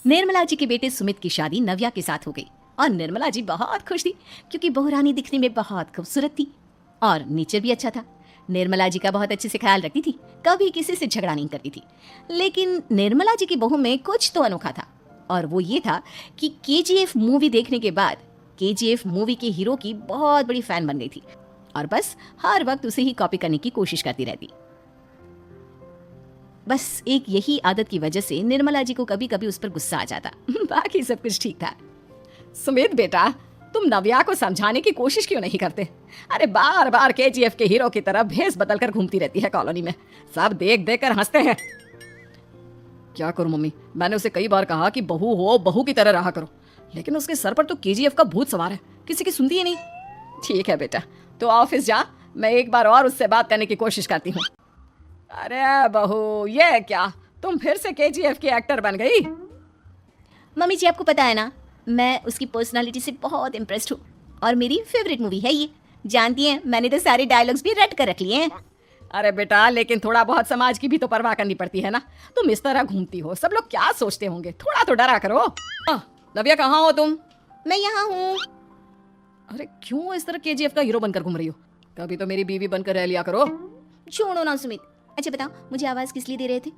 निर्मला जी के बेटे सुमित की शादी नव्या के साथ हो गई और निर्मला जी बहुत खुश थी क्योंकि बहू रानी दिखने में बहुत खूबसूरत थी और नेचर भी अच्छा था। निर्मला जी का बहुत अच्छे से ख्याल रखती थी, कभी किसी से झगड़ा नहीं करती थी। लेकिन निर्मला जी की बहू में कुछ तो अनोखा था और वो ये था कि केजीएफ मूवी देखने के बाद केजीएफ मूवी के हीरो की बहुत बड़ी फैन बन गई थी और बस हर वक्त उसे ही कॉपी करने की कोशिश करती रहती। बस एक यही आदत की वजह से निर्मला जी को कभी कभी उस पर गुस्सा आ जाता। बाकी सब कुछ ठीक था। सुमित बेटा, तुम नव्या को समझाने की कोशिश क्यों नहीं करते? अरे बार बार केजीएफ के हीरो की तरह भेस बदलकर घूमती रहती है कॉलोनी में, सब देख देख कर हंसते हैं। क्या करूं मम्मी, मैंने उसे कई बार कहा कि बहू हो, बहू की तरह रहा करो, लेकिन उसके सर पर तो केजीएफ का भूत सवार है, किसी की सुनती ही नहीं। ठीक है बेटा, तो ऑफिस जा, मैं एक बार और उससे बात करने की कोशिश करती हूँ। अरे बहू, ये क्या, तुम फिर से केजीएफ की एक्टर बन गई? मम्मी जी, आपको पता है ना, मैं उसकी पर्सनालिटी से बहुत इम्प्रेस्ड हूँ और मेरी फेवरेट मूवी है ये। जानती हैं, मैंने तो सारे डायलॉग्स भी रट कर रख लिए हैं। अरे बेटा, लेकिन थोड़ा बहुत समाज की भी तो परवाह करनी पड़ती है ना। तुम इस तरह घूमती हो, सब लोग क्या सोचते होंगे, थोड़ा तो डरा करो। नव्या, कहाँ हो तुम? मैं यहाँ हूँ। अरे क्यों इस तरह केजीएफ का हीरो बनकर घूम रही हो? कभी तो मेरी बीवी बनकर रह लिया करो। छोड़ो ना सुमित। अच्छा बताओ, मुझे आवाज किस लिए दे रहे थे?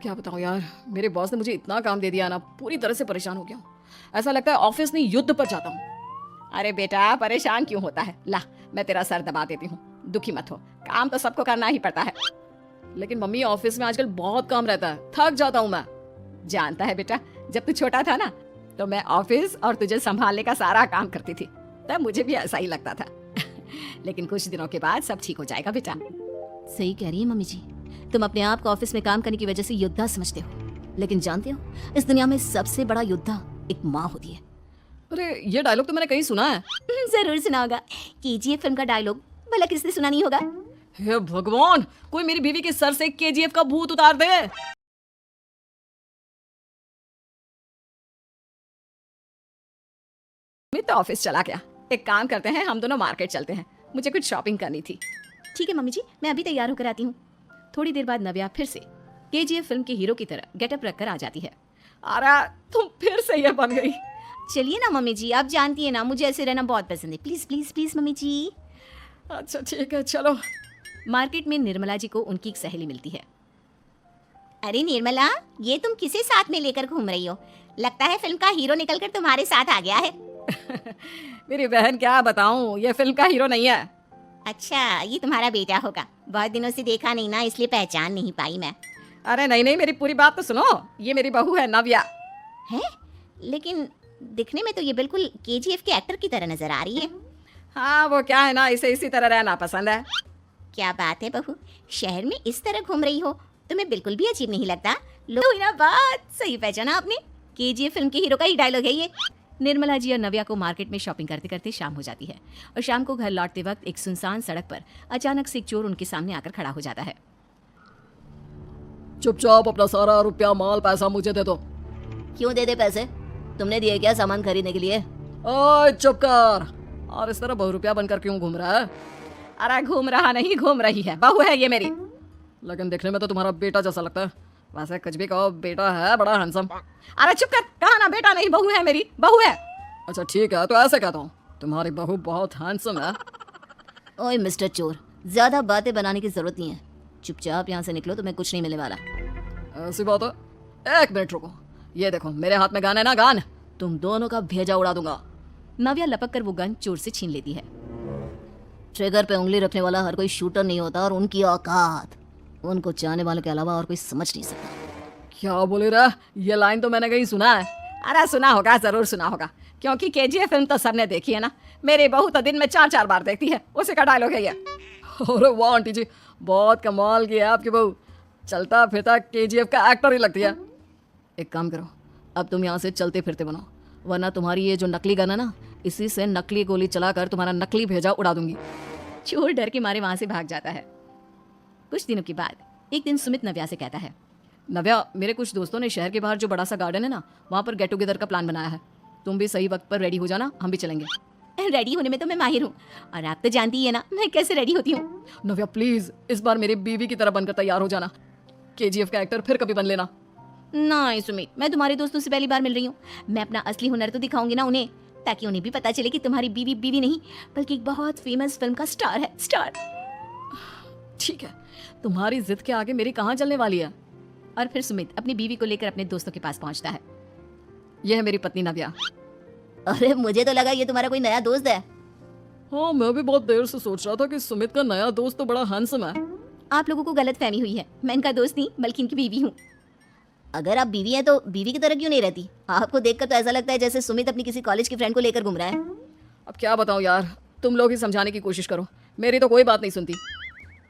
क्या बताऊं यार, मेरे बॉस ने मुझे इतना काम दे दिया ना, पूरी तरह से परेशान हो गया हूँ। ऐसा लगता है ऑफिस में युद्ध पर जाता हूँ। अरे बेटा, परेशान क्यों होता है? ला, मैं तेरा सर दबा देती हूँ, दुखी मत हो, काम तो सबको करना ही पड़ता है। लेकिन मम्मी, ऑफिस में आजकल बहुत काम रहता है, थक जाता हूँ मैं। जानता है बेटा, जब तू छोटा था ना, तो मैं ऑफिस और तुझे संभालने का सारा काम करती थी, तब मुझे भी ऐसा ही लगता था। लेकिन कुछ दिनों के बाद सब ठीक हो जाएगा बेटा। सही कह रही है मम्मी जी, तुम अपने आप को ऑफिस में काम करने की वजह से योद्धा समझते हो, लेकिन जानते हो, इस दुनिया में सबसे बड़ा योद्धा एक माँ होती है। अरे ये डायलॉग तो मैंने कहीं सुना है। जरूर सुना होगा, केजीएफ फिल्म का डायलॉग, भला किसने सुना नहीं होगा? हे भगवान, कोई मेरी बीवी के सर से केजीएफ का भूत उतार दे। मैं तो ऑफिस चला गया। एक काम करते हैं, हम दोनों मार्केट चलते हैं, मुझे कुछ शॉपिंग करनी थी। ठीक है मम्मी जी, मैं अभी तैयार होकर आती हूँ। थोड़ी देर बाद नव्या फिर से केजीएफ फिल्म के हीरो की तरह गेटअप रखकर आ जाती है। अरे तुम फिर से ये बन गई। चलिए ना मम्मी जी, आप जानती है ना, मुझे ऐसे रहना बहुत पसंद है। प्लीज प्लीज प्लीज मम्मी जी। अच्छा ठीक है, चलो। मार्केट में निर्मला जी को उनकी एक सहेली मिलती है। अरे निर्मला, ये तुम किसे साथ में लेकर घूम रही हो? लगता है फिल्म का हीरो निकलकर तुम्हारे साथ आ गया है। मेरी बहन, क्या बताऊं, ये फिल्म का हीरो नहीं है। अच्छा, ये तुम्हारा बेटा होगा, बहुत दिनों से देखा नहीं ना, इसलिए पहचान नहीं पाई मैं। अरे नहीं नहीं, मेरी पूरी बात तो सुनो, ये मेरी बहू है नव्या। है? लेकिन दिखने में तो ये बिल्कुल केजीएफ के एक्टर की तरह नजर आ रही है। हाँ, वो क्या है ना, इसे इसी तरह रहना पसंद है। क्या बात है बहू, शहर में इस तरह घूम रही हो, तुम्हें बिल्कुल भी अजीब नहीं लगता? लो ना, बात सही पहचाना आपने, केजीएफ फिल्म के हीरो का ही डायलॉग है ये। निर्मला जी और नव्या को मार्केट में शॉपिंग करते करते शाम हो जाती है और शाम को घर लौटते वक्त एक सुनसान सड़क पर अचानक से एक चोर उनके सामने आकर खड़ा हो जाता है। चुपचाप अपना सारा रुपया, माल, पैसा मुझे दे दो। क्यों दे दे पैसे? तुमने दिए क्या सामान खरीदने के लिए? ओए चुप कर, और इस तरह बहु रुपया बनकर क्यों घूम रहा है? अरे घूम रहा नहीं, घूम रही है, बहू है ये मेरी। लेकिन देखने में तो तुम्हारा बेटा जैसा लगता है। वैसे कुछ भी कहो, बेटा है बड़ा हैंडसम। अरे चुप कर, कहा ना बेटा नहीं, बहू है मेरी, बहू है। अच्छा ठीक है, तो ऐसे कहता हूँ, तुम्हारी बहू बहुत हैंडसम है। ओए मिस्टर चोर, ज्यादा बातें बनाने की जरूरत नहीं है, चुपचाप यहाँ से निकलो, तुम्हें कुछ नहीं मिलने वाला। ऐसी बात है? एक मिनट रुको, ये देखो मेरे हाथ में गन है ना, गन, तुम दोनों का भेजा उड़ा दूंगा। नव्या लपक कर वो गन चोर से छीन लेती है। ट्रिगर पे उंगली रखने वाला हर कोई शूटर नहीं होता, और उनकी औकात उनको चाहने वालों के अलावा और कोई समझ नहीं सकता। क्या बोले रहा? ये लाइन तो मैंने कहीं सुना है। अरे सुना होगा, जरूर सुना होगा, क्योंकि केजीएफ फिल्म तो सबने देखी है ना। मेरी बहू तो दिन में 4-4 बार देखती है, उसी का डायलॉग है ये। अरे वाह आंटी जी, बहुत कमाल की है आपकी बहू, चलता फिरता केजीएफ का एक्टर ही लगती है। एक काम करो, अब तुम यहाँ से चलते फिरते बनो, वरना तुम्हारी ये जो नकली गन है ना, इसी से नकली गोली चलाकर तुम्हारा नकली भेजा उड़ा दूंगी। चोर डर के मारे वहां से भाग जाता है। कुछ दिनों के बाद एक दिन सुमित नव्या से कहता है, नव्या, मेरे कुछ दोस्तों ने शहर के बाहर जो बड़ा सा गार्डन है ना, वहाँ पर गेट टुगेदर का प्लान बनाया है। तुम भी सही वक्त पर रेडी हो जाना, हम भी चलेंगे। रेडी होने में तो मैं माहिर हूँ, और आप तो जानती ही है ना मैं कैसे रेडी होती हूँ। नव्या प्लीज, इस बार मेरी बीवी की तरह बनकर तैयार हो जाना, केजीएफ का एक्टर फिर कभी बन लेना। नहीं सुमित, मैं तुम्हारे दोस्तों से पहली बार मिल रही हूँ। मैं अपना असली हुनर तो दिखाऊंगी ना उन्हें, ताकि उन्हें भी पता चले कि तुम्हारी बीवी बीवी नहीं बल्कि एक बहुत फेमस फिल्म का स्टार है, स्टार। ठीक है, तुम्हारी जिद के आगे मेरी कहाँ चलने वाली है। और फिर सुमित अपनी बीवी को लेकर अपने दोस्तों के पास पहुंचता है। यह है मेरी पत्नी नव्या। अरे मुझे तो लगा ये तुम्हारा कोई नया दोस्त है। हाँ, मैं भी बहुत देर से सोच रहा था कि सुमित का नया दोस्त तो बड़ा हैंडसम है। आप लोगों को गलत फहमी हुई है, मैं इनका दोस्त नहीं बल्कि इनकी बीवी हूँ। अगर आप बीवी हैं तो बीवी की तरह क्यों नहीं रहती? आपको देखकर तो ऐसा लगता है जैसे सुमित अपनी किसी कॉलेज की फ्रेंड को लेकर घूम रहा है। अब क्या बताऊँ यार, तुम लोग ही समझाने की कोशिश करो, मेरी तो कोई बात नहीं सुनती।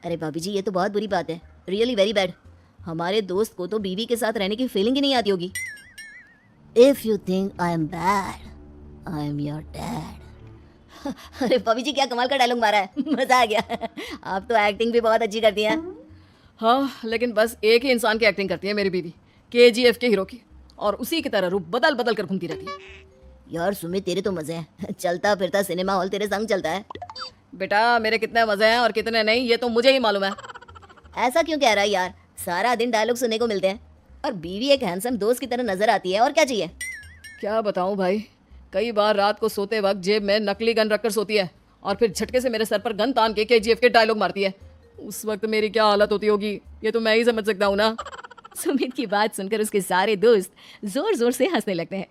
अरे भाभी जी, ये तो बहुत बुरी बात है, रियली वेरी बैड। हमारे दोस्त को तो बीवी के साथ रहने की फीलिंग ही नहीं आती होगी। If you think I am bad, I am your dad. अरे भाभी जी, क्या कमाल का डायलॉग मारा है, मजा आ गया। आप तो एक्टिंग भी बहुत अच्छी करती हैं। हाँ, लेकिन बस एक ही इंसान की एक्टिंग करती है मेरी बीवी, KGF के हीरो की, और उसी की तरह रूप बदल बदल कर घूमती रहती है। यार सुमित, तेरे तो मजे हैं, चलता फिरता सिनेमा हॉल तेरे संग चलता है। बेटा, मेरे कितने मजे हैं और कितने नहीं ये तो मुझे ही मालूम है। ऐसा क्यों कह रहा है यार, सारा दिन डायलॉग सुनने को मिलते हैं और बीवी एक हैंडसम दोस्त की तरह नजर आती है, और क्या चाहिए। क्या बताऊं भाई, कई बार रात को सोते वक्त जेब में नकली गन रखकर सोती है और फिर झटके से मेरे सर पर गन तान के KGF के डायलॉग मारती है। उस वक्त मेरी क्या हालत होती होगी ये तो मैं ही समझ सकता हूँ ना। सुमित की बात सुनकर उसके सारे दोस्त जोर जोर से हंसने लगते हैं।